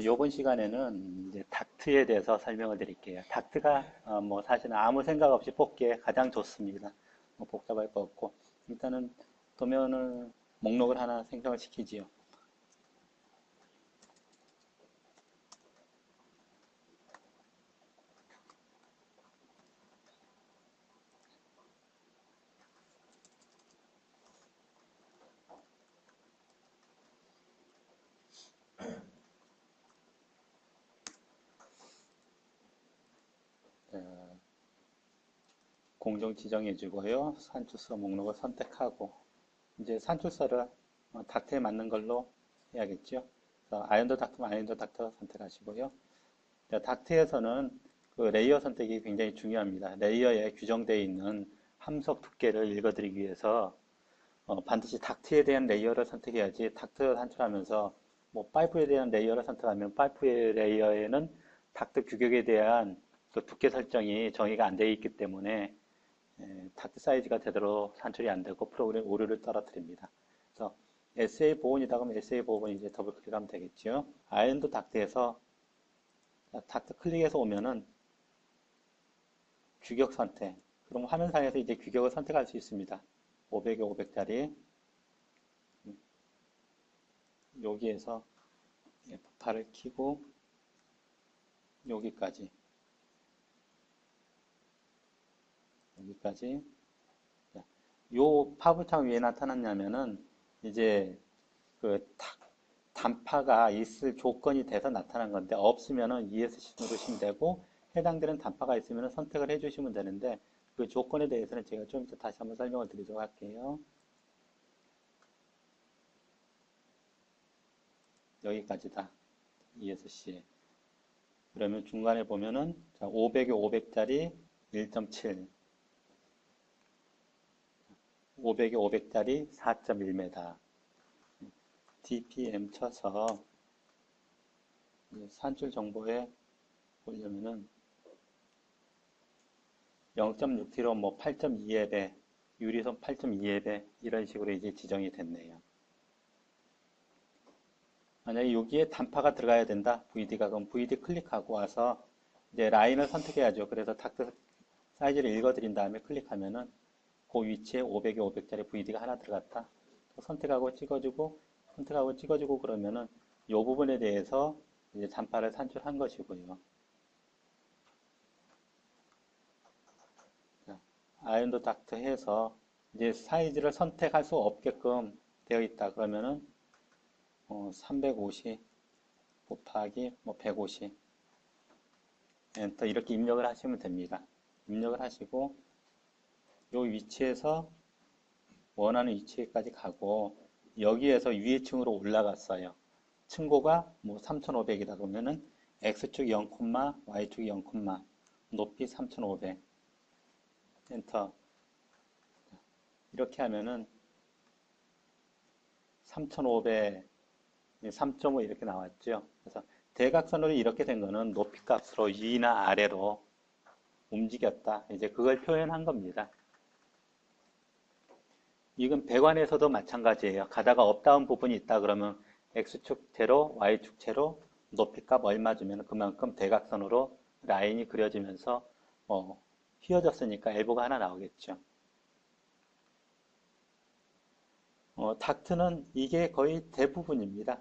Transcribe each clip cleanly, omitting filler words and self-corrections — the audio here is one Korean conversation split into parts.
요번 시간에는 이제 닥트에 대해서 설명을 드릴게요. 닥트가 뭐 사실은 아무 생각 없이 뽑기에 가장 좋습니다. 뭐 복잡할 거 없고 일단은 도면을 목록을 하나 생성을 시키지요. 어, 공정 지정해 주고요. 산출서 목록을 선택하고 이제 산출서를 닥트에 맞는 걸로 해야겠죠. 그래서 아이언더 닥트면 아이언더 닥터 선택하시고요. 닥트에서는 그 레이어 선택이 굉장히 중요합니다. 레이어에 규정되어 있는 함석 두께를 읽어드리기 위해서 반드시 닥트에 대한 레이어를 선택해야지. 닥트 산출하면서 뭐 파이프에 대한 레이어를 선택하면 파이프의 레이어에는 닥트 규격에 대한 그 두께 설정이 정의가 안 되어 있기 때문에 닥트 사이즈가 제대로 산출이 안 되고 프로그램 오류를 떨어뜨립니다. 그래서 SA 보온이다 그러면 SA 보온 이제 더블 클릭하면 되겠죠. 아이언도 닥트에서 닥트 클릭해서 오면은 규격 선택. 그럼 화면상에서 이제 규격을 선택할 수 있습니다. 500에 500짜리 여기에서 F8을 키고 여기까지 요 파브창 위에 나타났냐면은 이제 그 단파가 있을 조건이 돼서 나타난 건데 없으면은 ESC 누르시면 되고 해당되는 단파가 있으면 선택을 해주시면 되는데 그 조건에 대해서는 제가 좀 이따 다시 한번 설명을 드리도록 할게요. 여기까지다. ESC. 그러면 중간에 보면은 500에 500짜리 1.7, 500에 500짜리 4.1m. DPM 쳐서 산출 정보에 보려면은 0.6kg 뭐 8.2에 유리선 8.2에 이런 식으로 이제 지정이 됐네요. 만약에 여기에 단파가 들어가야 된다. VD가 그럼 VD 클릭하고 와서 이제 라인을 선택해야죠. 그래서 닥트 사이즈를 읽어드린 다음에 클릭하면은 그 위치에 500에 500짜리 VD가 하나 들어갔다. 선택하고 찍어주고 선택하고 찍어주고 그러면은 이 부분에 대해서 이제 단파를 산출한 것이고요. 아이언도 닥트 해서 이제 사이즈를 선택할 수 없게끔 되어 있다. 그러면은 350 곱하기 뭐 150 엔터 이렇게 입력을 하시면 됩니다. 입력을 하시고 이 위치에서 원하는 위치까지 가고 여기에서 위에 층으로 올라갔어요. 층고가 뭐 3500이다 그러면은 X축 0, Y축 0, 높이 3500 엔터 이렇게 하면은 3500 3.5 이렇게 나왔죠. 그래서 대각선으로 이렇게 된 거는 높이 값으로 위나 아래로 움직였다. 이제 그걸 표현한 겁니다. 이건 배관에서도 마찬가지예요. 가다가 업다운 부분이 있다 그러면 X축 제로, Y축 제로, 높이값 얼마 주면 그만큼 대각선으로 라인이 그려지면서 휘어졌으니까 엘보가 하나 나오겠죠. 닥트는 이게 거의 대부분입니다.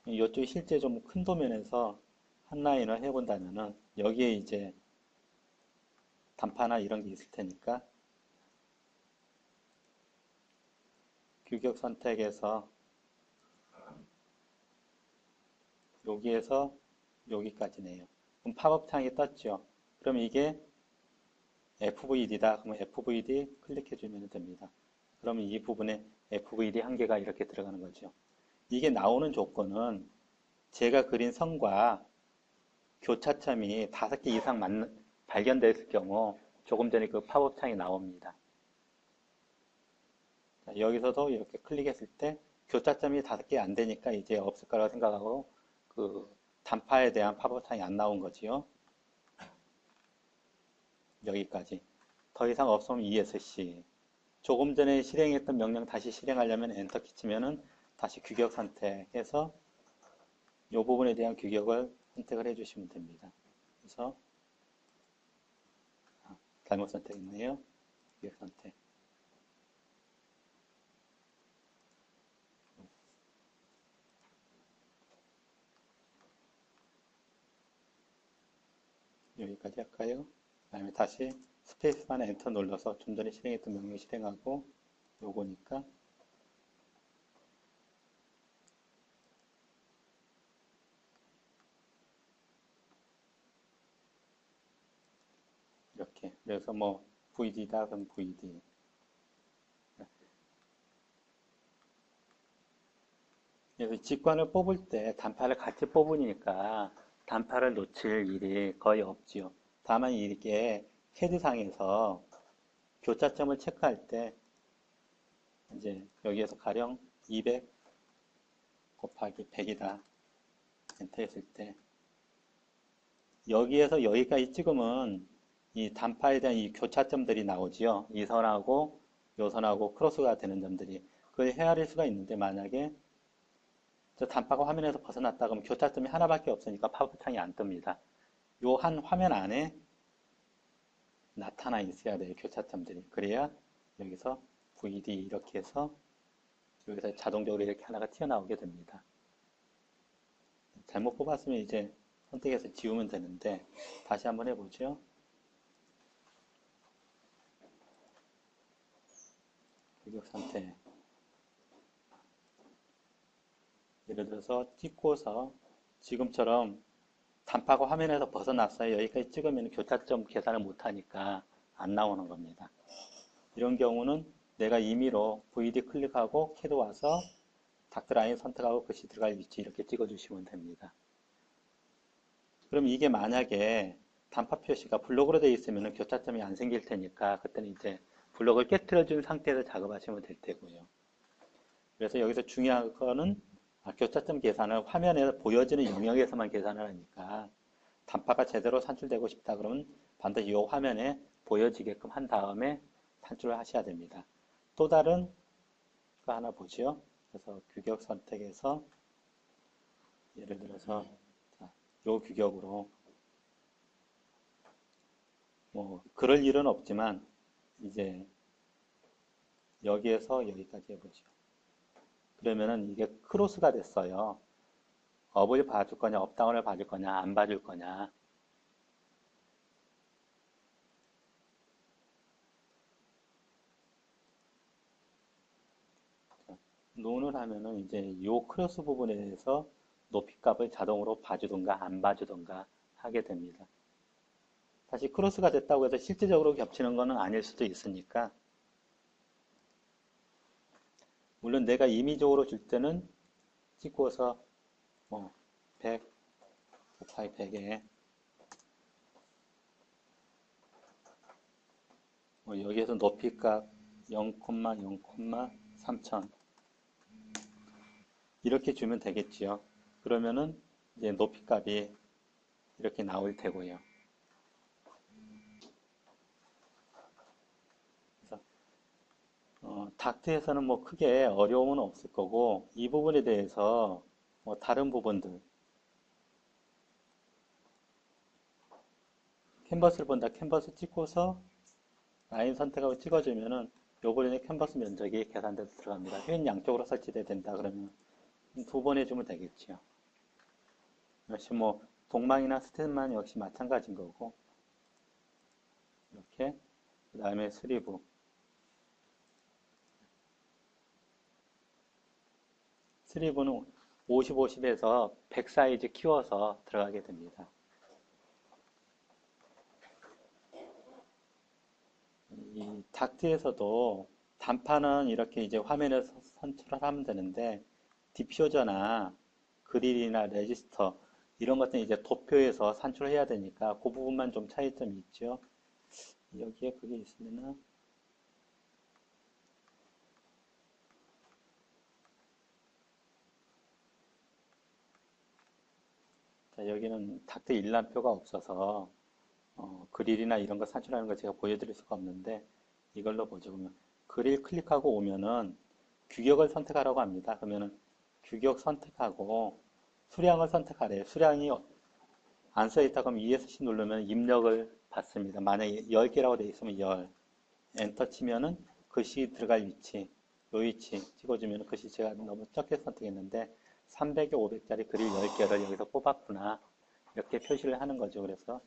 이쪽 실제 좀 큰 도면에서 한 라인을 해본다면은 여기에 이제 단파나 이런 게 있을 테니까 규격 선택에서 여기에서 여기까지네요. 그럼 팝업 창이 떴죠. 그럼 이게 FVD다. 그러면 FVD 클릭해주면 됩니다. 그러면 이 부분에 FVD 한 개가 이렇게 들어가는 거죠. 이게 나오는 조건은 제가 그린 선과 교차점이 5개 이상 발견됐을 경우 조금 전에 그 팝업 창이 나옵니다. 자, 여기서도 이렇게 클릭했을 때 교차점이 5개 안 되니까 이제 없을 거라고 생각하고 그 단파에 대한 팝업 창이 안 나온 거지요. 여기까지. 더 이상 없으면 ESC. 조금 전에 실행했던 명령 다시 실행하려면 엔터 키 치면은 다시 규격 선택해서 이 부분에 대한 규격을 선택을 해주시면 됩니다. 그래서 잘못 선택했네요. 규격 선택. 여기까지 할까요? 그 다음에 다시 스페이스바나 엔터 눌러서 좀 전에 실행했던 명령 실행하고 요거니까 이렇게. 그래서 뭐 VD다 그럼 VD. 그래서 직관을 뽑을 때 단파를 같이 뽑으니까 단파를 놓칠 일이 거의 없지요. 다만 이게 캐드상에서 교차점을 체크할 때 이제 여기에서 가령 200 곱하기 100이다 엔터 했을 때 여기에서 여기까지 찍으면 이 단파에 대한 이 교차점들이 나오지요. 이 선하고 요 선하고 크로스가 되는 점들이 그걸 헤아릴 수가 있는데 만약에 저 단파가 화면에서 벗어났다 그러면 교차점이 하나밖에 없으니까 팝업창이 안 뜹니다. 요 한 화면 안에 나타나 있어야 돼요. 교차점들이. 그래야 여기서 VD 이렇게 해서 여기서 자동적으로 이렇게 하나가 튀어나오게 됩니다. 잘못 뽑았으면 이제 선택해서 지우면 되는데 다시 한번 해보죠. 규격 선택. 예를 들어서 찍고서 지금처럼 단파가 화면에서 벗어났어요. 여기까지 찍으면 교차점 계산을 못하니까 안 나오는 겁니다. 이런 경우는 내가 임의로 VD 클릭하고 캐드 와서 닥트라인 선택하고 글씨 들어갈 위치 이렇게 찍어주시면 됩니다. 그럼 이게 만약에 단파 표시가 블록으로 되어 있으면 교차점이 안 생길 테니까 그때는 이제 블록을 깨뜨려준 상태에서 작업하시면 될 테고요. 그래서 여기서 중요한 거는 교차점 계산을 화면에서 보여지는 영역에서만 계산을 하니까 단파가 제대로 산출되고 싶다 그러면 반드시 이 화면에 보여지게끔 한 다음에 산출을 하셔야 됩니다. 또 다른 거 하나 보죠. 그래서 규격 선택해서 예를 들어서 이 규격으로 뭐 그럴 일은 없지만 이제 여기에서 여기까지 해보죠. 그러면은 이게 크로스가 됐어요. 업을 봐줄 거냐, 업다운을 봐줄 거냐, 안 봐줄 거냐. 논을 하면은 이제 요 크로스 부분에 대해서 높이 값을 자동으로 봐주던가 안 봐주던가 하게 됩니다. 다시 크로스가 됐다고 해서 실질적으로 겹치는 거는 아닐 수도 있으니까 물론 내가 임의적으로 줄 때는 찍고서 뭐 100 곱하기 100에 뭐 여기에서 높이값 0,0,3000 이렇게 주면 되겠지요. 그러면은 이제 높이값이 이렇게 나올 테고요. 그래서 닥트에서는 뭐 크게 어려움은 없을 거고 이 부분에 대해서 뭐 다른 부분들 캔버스를 본다. 캔버스 찍고서 라인 선택하고 찍어주면은 요번에 캔버스 면적이 계산돼서 들어갑니다. 휘인 양쪽으로 설치돼야 된다 그러면 두 번 해주면 되겠죠. 역시 뭐 동망이나 스탠만 역시 마찬가지인 거고 이렇게 그 다음에 스리브 스리브는 50, 50에서 100 사이즈 키워서 들어가게 됩니다. 이 닥트에서도 단파는 이렇게 이제 화면에서 선출을 하면 되는데 디퓨저나 그릴이나 레지스터 이런 것들은 이제 도표에서 산출해야 되니까 그 부분만 좀 차이점이 있죠. 여기에 그게 있으면은 자, 여기는 닥트 일람표가 없어서 그릴이나 이런 거 산출하는 거 제가 보여드릴 수가 없는데 이걸로 보죠. 그러면 그릴 클릭하고 오면은 규격을 선택하라고 합니다. 그러면은 규격 선택하고 수량을 선택하래요. 수량이 안 써있다 그러면 ESC 누르면 입력을 받습니다. 만약에 10개라고 되어 있으면 10. 엔터 치면은 글씨 들어갈 위치, 요 위치 찍어주면 글씨 제가 너무 적게 선택했는데 300에 500짜리 그릴 10개를 여기서 뽑았구나. 이렇게 표시를 하는 거죠. 그래서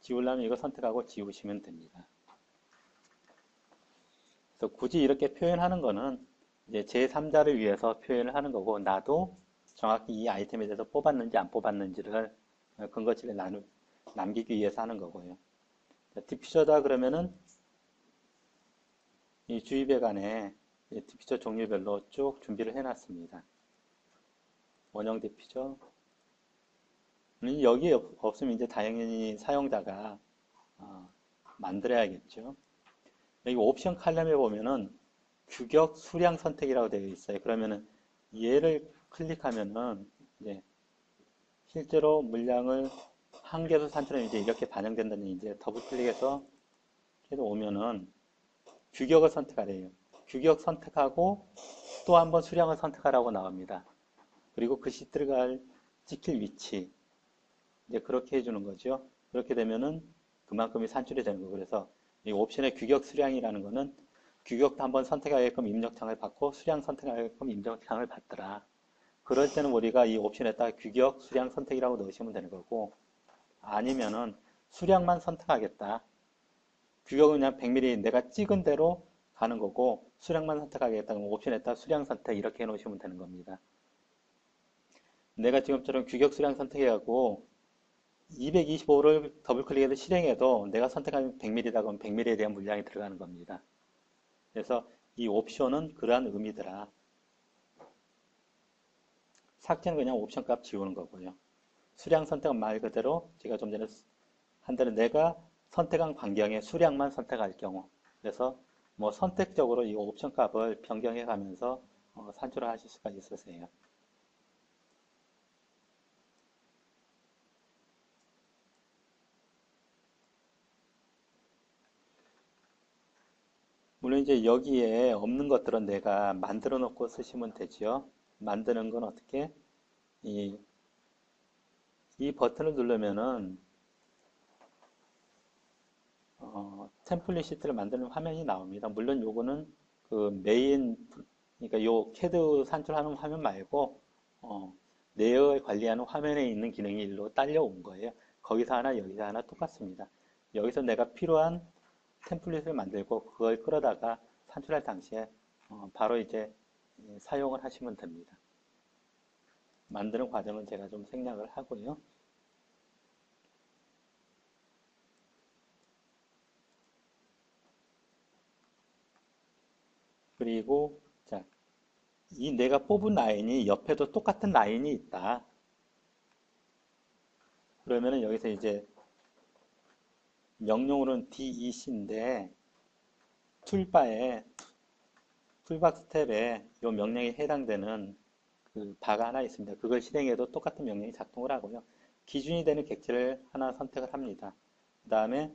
지우려면 이거 선택하고 지우시면 됩니다. 그래서 굳이 이렇게 표현하는 거는 이제 제3자를 위해서 표현을 하는 거고, 나도 정확히 이 아이템에 대해서 뽑았는지 안 뽑았는지를 근거치를 남기기 위해서 하는 거고요. 디퓨저다 그러면은 이 주입에 안에 디퓨저 종류별로 쭉 준비를 해놨습니다. 원형 디퓨저. 여기 없으면 이제 당연히 사용자가 만들어야겠죠. 여기 옵션 칼럼에 보면은 규격 수량 선택이라고 되어 있어요. 그러면은 얘를 클릭하면은 이제 실제로 물량을 한 개도 산처럼 이제 이렇게 반영된다는 이제 더블 클릭해서 계속 오면은 규격을 선택하래요. 규격 선택하고 또 한번 수량을 선택하라고 나옵니다. 그리고 글씨 들어갈 찍힐 위치 이제 그렇게 해주는 거죠. 그렇게 되면은 그만큼이 산출이 되는 거. 그래서 이 옵션의 규격 수량이라는 거는 규격도 한번 선택하게끔 입력창을 받고 수량 선택하게끔 입력창을 받더라. 그럴 때는 우리가 이 옵션에다가 규격 수량 선택이라고 넣으시면 되는 거고, 아니면은 수량만 선택하겠다. 규격은 그냥 100ml 내가 찍은 대로 가는 거고, 수량만 선택하겠다. 그럼 옵션에다가 수량 선택 이렇게 해놓으시면 되는 겁니다. 내가 지금처럼 규격 수량 선택해갖고 225를 더블 클릭해서 실행해도 내가 선택한 100ml다 그러면 100ml에 대한 물량이 들어가는 겁니다. 그래서 이 옵션은 그러한 의미더라. 삭제는 그냥 옵션 값 지우는 거고요. 수량 선택은 말 그대로 제가 좀 전에 한 대로 내가 선택한 반경의 수량만 선택할 경우. 그래서 뭐 선택적으로 이 옵션 값을 변경해 가면서 산출을 하실 수가 있으세요. 물론 이제 여기에 없는 것들은 내가 만들어 놓고 쓰시면 되죠. 만드는 건 어떻게? 이, 이 버튼을 누르면은 템플릿 시트를 만드는 화면이 나옵니다. 물론 요거는 그 메인, 그러니까 요 캐드 산출하는 화면 말고 내역을 관리하는 화면에 있는 기능이 일로 딸려온 거예요. 거기서 하나 여기서 하나 똑같습니다. 여기서 내가 필요한 템플릿을 만들고 그걸 끌어다가 산출할 당시에 바로 이제 사용을 하시면 됩니다. 만드는 과정은 제가 좀 생략을 하고요. 그리고 자, 이 내가 뽑은 라인이 옆에도 똑같은 라인이 있다. 그러면은 여기서 이제 명령어는 DEC인데 툴박스 탭에 이 명령에 해당되는 그 바가 하나 있습니다. 그걸 실행해도 똑같은 명령이 작동을 하고요. 기준이 되는 객체를 하나 선택을 합니다. 그 다음에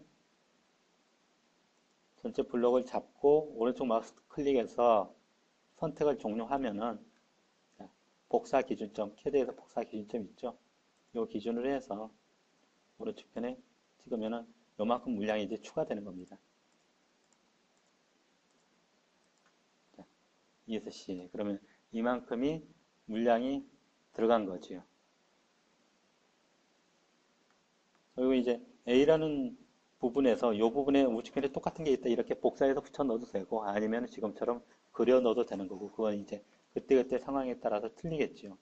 전체 블록을 잡고 오른쪽 마우스 클릭해서 선택을 종료하면은 복사 기준점, 캐드에서 복사 기준점 있죠? 이 기준으로 해서 오른쪽 편에 찍으면은 요만큼 물량이 이제 추가되는 겁니다. ESC. 그러면 이만큼이 물량이 들어간 거지요. 그리고 이제 A라는 부분에서 이 부분에 우측편에 똑같은 게 있다 이렇게 복사해서 붙여 넣어도 되고 아니면 지금처럼 그려 넣어도 되는 거고 그건 이제 그때그때 상황에 따라서 틀리겠죠.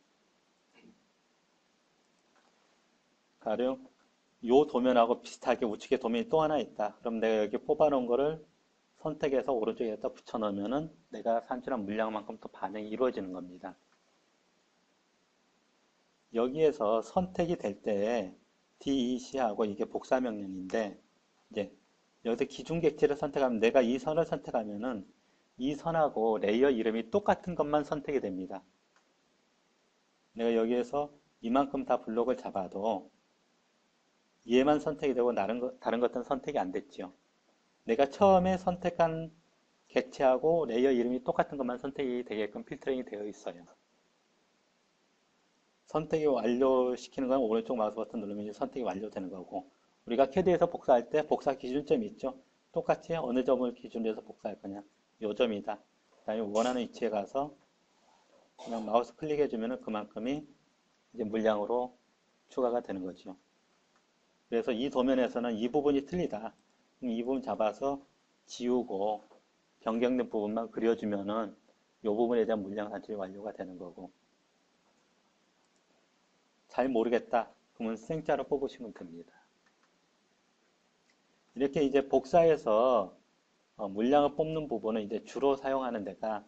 가령 요 도면하고 비슷하게 우측에 도면이 또 하나 있다. 그럼 내가 여기 뽑아 놓은 거를 선택해서 오른쪽에다 붙여 넣으면은 내가 산출한 물량만큼 또 반영이 이루어지는 겁니다. 여기에서 선택이 될 때 DEC하고 이게 복사 명령인데 이제 여기서 기준 객체를 선택하면 내가 이 선을 선택하면은 이 선하고 레이어 이름이 똑같은 것만 선택이 됩니다. 내가 여기에서 이만큼 다 블록을 잡아도 얘만 선택이 되고 다른 것들은 선택이 안 됐죠. 내가 처음에 선택한 객체하고 레이어 이름이 똑같은 것만 선택이 되게끔 필터링이 되어 있어요. 선택이 완료시키는 건 오른쪽 마우스 버튼 누르면 이제 선택이 완료되는 거고, 우리가 캐드에서 복사할 때 복사 기준점이 있죠. 똑같이 어느 점을 기준으로 해서 복사할 거냐, 요 점이다. 그 다음에 원하는 위치에 가서 그냥 마우스 클릭해 주면은 그만큼이 이제 물량으로 추가가 되는 거죠. 그래서 이 도면에서는 이 부분이 틀리다. 이 부분 잡아서 지우고 변경된 부분만 그려주면은 이 부분에 대한 물량 산출이 완료가 되는 거고, 잘 모르겠다 그러면 생자로 뽑으시면 됩니다. 이렇게 이제 복사해서 물량을 뽑는 부분은 이제 주로 사용하는 데가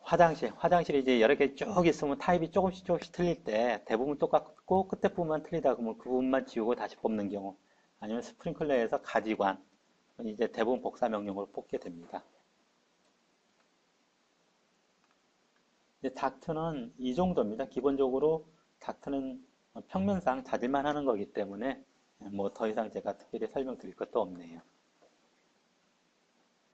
화장실이 이제 여러 개 쭉 있으면 타입이 조금씩 틀릴 때 대부분 똑같고 끝에 부분만 틀리다 그러면 그 부분만 지우고 다시 뽑는 경우, 아니면 스프링클러에서 가지관, 이제 대부분 복사 명령으로 뽑게 됩니다. 이제 닥트는 이 정도입니다. 기본적으로 닥트는 평면상 찾을만 하는 거기 때문에 뭐 더 이상 제가 특별히 설명드릴 것도 없네요.